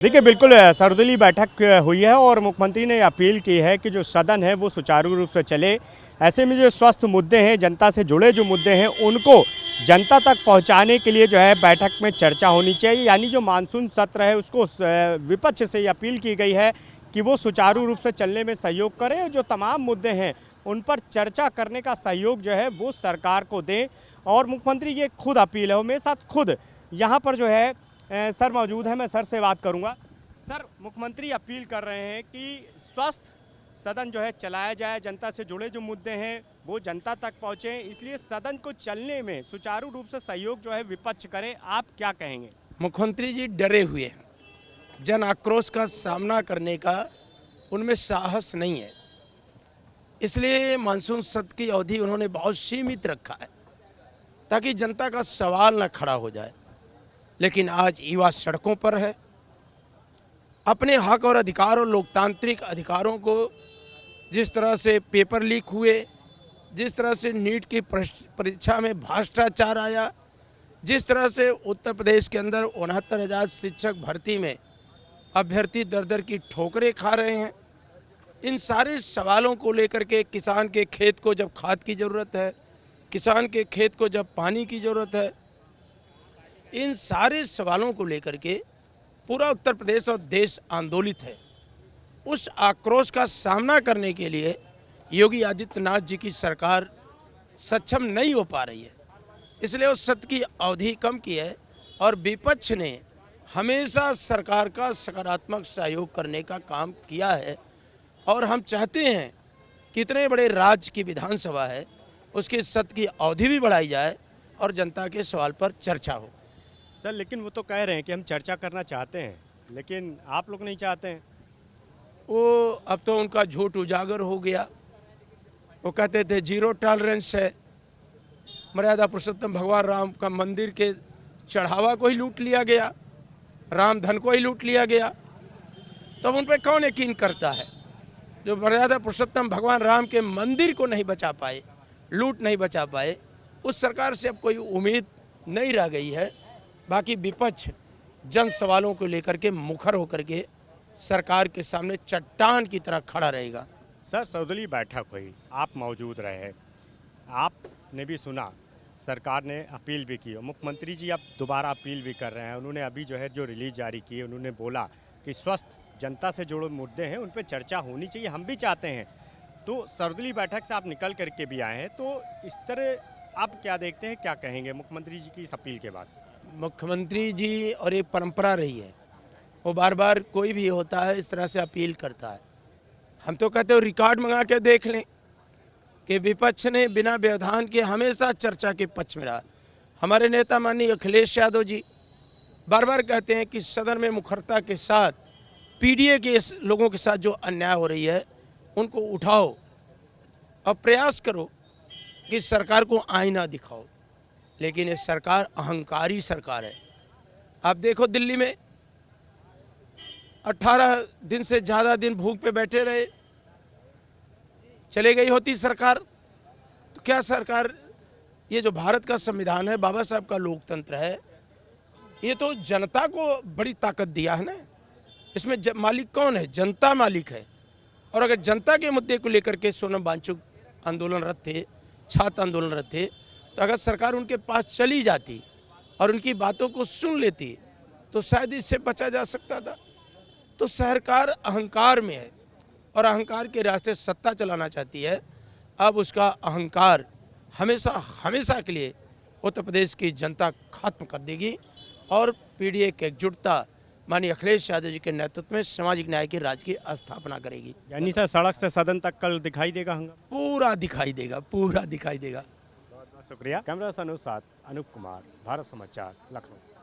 देखिए बिल्कुल सर्वदलीय बैठक हुई है और मुख्यमंत्री ने अपील की है कि जो सदन है वो सुचारू रूप से चले। ऐसे में जो स्वस्थ मुद्दे हैं, जनता से जुड़े जो मुद्दे हैं, उनको जनता तक पहुंचाने के लिए जो है बैठक में चर्चा होनी चाहिए। यानी जो मानसून सत्र है उसको विपक्ष से अपील की गई है कि वो सुचारू रूप से चलने में सहयोग करें और जो तमाम मुद्दे हैं उन पर चर्चा करने का सहयोग जो है वो सरकार को दें। और मुख्यमंत्री की खुद अपील है, वो मेरे साथ खुद यहाँ पर जो है सर मौजूद है। मैं सर से बात करूंगा। सर, मुख्यमंत्री अपील कर रहे हैं कि स्वस्थ सदन जो है चलाया जाए, जनता से जुड़े जो मुद्दे हैं वो जनता तक पहुंचे, इसलिए सदन को चलने में सुचारू रूप से सहयोग जो है विपक्ष करे। आप क्या कहेंगे? मुख्यमंत्री जी डरे हुए हैं, जन आक्रोश का सामना करने का उनमें साहस नहीं है, इसलिए मानसून सत्र की अवधि उन्होंने बहुत सीमित रखा है ताकि जनता का सवाल न खड़ा हो जाए। लेकिन आज युवा सड़कों पर है, अपने हक और अधिकार और लोकतांत्रिक अधिकारों को जिस तरह से पेपर लीक हुए, जिस तरह से नीट की परीक्षा में भ्रष्टाचार आया, जिस तरह से उत्तर प्रदेश के अंदर 69,000 शिक्षक भर्ती में अभ्यर्थी दर दर की ठोकरें खा रहे हैं, इन सारे सवालों को लेकर के किसान के खेत को जब खाद की ज़रूरत है, किसान के खेत को जब पानी की ज़रूरत है, इन सारे सवालों को लेकर के पूरा उत्तर प्रदेश और देश आंदोलित है। उस आक्रोश का सामना करने के लिए योगी आदित्यनाथ जी की सरकार सक्षम नहीं हो पा रही है, इसलिए उस सत्र की अवधि कम की है। और विपक्ष ने हमेशा सरकार का सकारात्मक सहयोग करने का काम किया है और हम चाहते हैं कि इतने बड़े राज्य की विधानसभा है, उसकी सत्र की अवधि भी बढ़ाई जाए और जनता के सवाल पर चर्चा हो। सर, लेकिन वो तो कह रहे हैं कि हम चर्चा करना चाहते हैं, लेकिन आप लोग नहीं चाहते हैं। वो अब तो उनका झूठ उजागर हो गया। वो कहते थे जीरो टॉलरेंस है, मर्यादा पुरुषोत्तम भगवान राम का मंदिर के चढ़ावा को ही लूट लिया गया, राम धन को ही लूट लिया गया, तब उन पर कौन यकीन करता है? जो मर्यादा पुरुषोत्तम भगवान राम के मंदिर को नहीं बचा पाए, लूट नहीं बचा पाए, उस सरकार से अब कोई उम्मीद नहीं रह गई है। बाकी विपक्ष जन सवालों को लेकर के मुखर होकर के सरकार के सामने चट्टान की तरह खड़ा रहेगा। सर, सर्वदलीय बैठक हुई, आप मौजूद रहे, आपने भी सुना, सरकार ने अपील भी की और मुख्यमंत्री जी अब दोबारा अपील भी कर रहे हैं। उन्होंने अभी जो है जो रिलीज जारी की है, उन्होंने बोला कि स्वस्थ जनता से जुड़े मुद्दे हैं उन पर चर्चा होनी चाहिए, हम भी चाहते हैं। तो सर्वदलीय बैठक से आप निकल करके भी आए हैं, तो इस तरह आप क्या देखते हैं, क्या कहेंगे मुख्यमंत्री जी की इस अपील के बाद? मुख्यमंत्री जी और एक परंपरा रही है, वो बार बार कोई भी होता है इस तरह से अपील करता है। हम तो कहते हो रिकॉर्ड मंगा के देख लें कि विपक्ष ने बिना व्यवधान के हमेशा चर्चा के पक्ष में रहा। हमारे नेता माननीय अखिलेश यादव जी बार बार कहते हैं कि सदन में मुखरता के साथ पीडीए के लोगों के साथ जो अन्याय हो रही है उनको उठाओ और प्रयास करो कि सरकार को आईना दिखाओ। लेकिन ये सरकार अहंकारी सरकार है। आप देखो दिल्ली में 18 दिन से ज़्यादा दिन भूख पे बैठे रहे, चले गई होती सरकार तो क्या सरकार, ये जो भारत का संविधान है, बाबा साहब का लोकतंत्र है, ये तो जनता को बड़ी ताकत दिया है ना। इसमें मालिक कौन है? जनता मालिक है। और अगर जनता के मुद्दे को लेकर के सोनम वांगचुक आंदोलनरत थे, छात्र आंदोलनरत थे, तो अगर सरकार उनके पास चली जाती और उनकी बातों को सुन लेती तो शायद इससे बचा जा सकता था। तो सरकार अहंकार में है और अहंकार के रास्ते सत्ता चलाना चाहती है। अब उसका अहंकार हमेशा हमेशा के लिए उत्तर प्रदेश की जनता खत्म कर देगी और पीडीए की एकजुटता माननीय अखिलेश यादव जी के नेतृत्व में सामाजिक न्याय के राज्य की स्थापना करेगी। यानी सर, सड़क से सदन तक कल दिखाई देगा हंगामा? पूरा दिखाई देगा, पूरा दिखाई देगा। बहुत बहुत शुक्रिया। कैमरा पर्सन साथ अनूप कुमार, भारत समाचार, लखनऊ।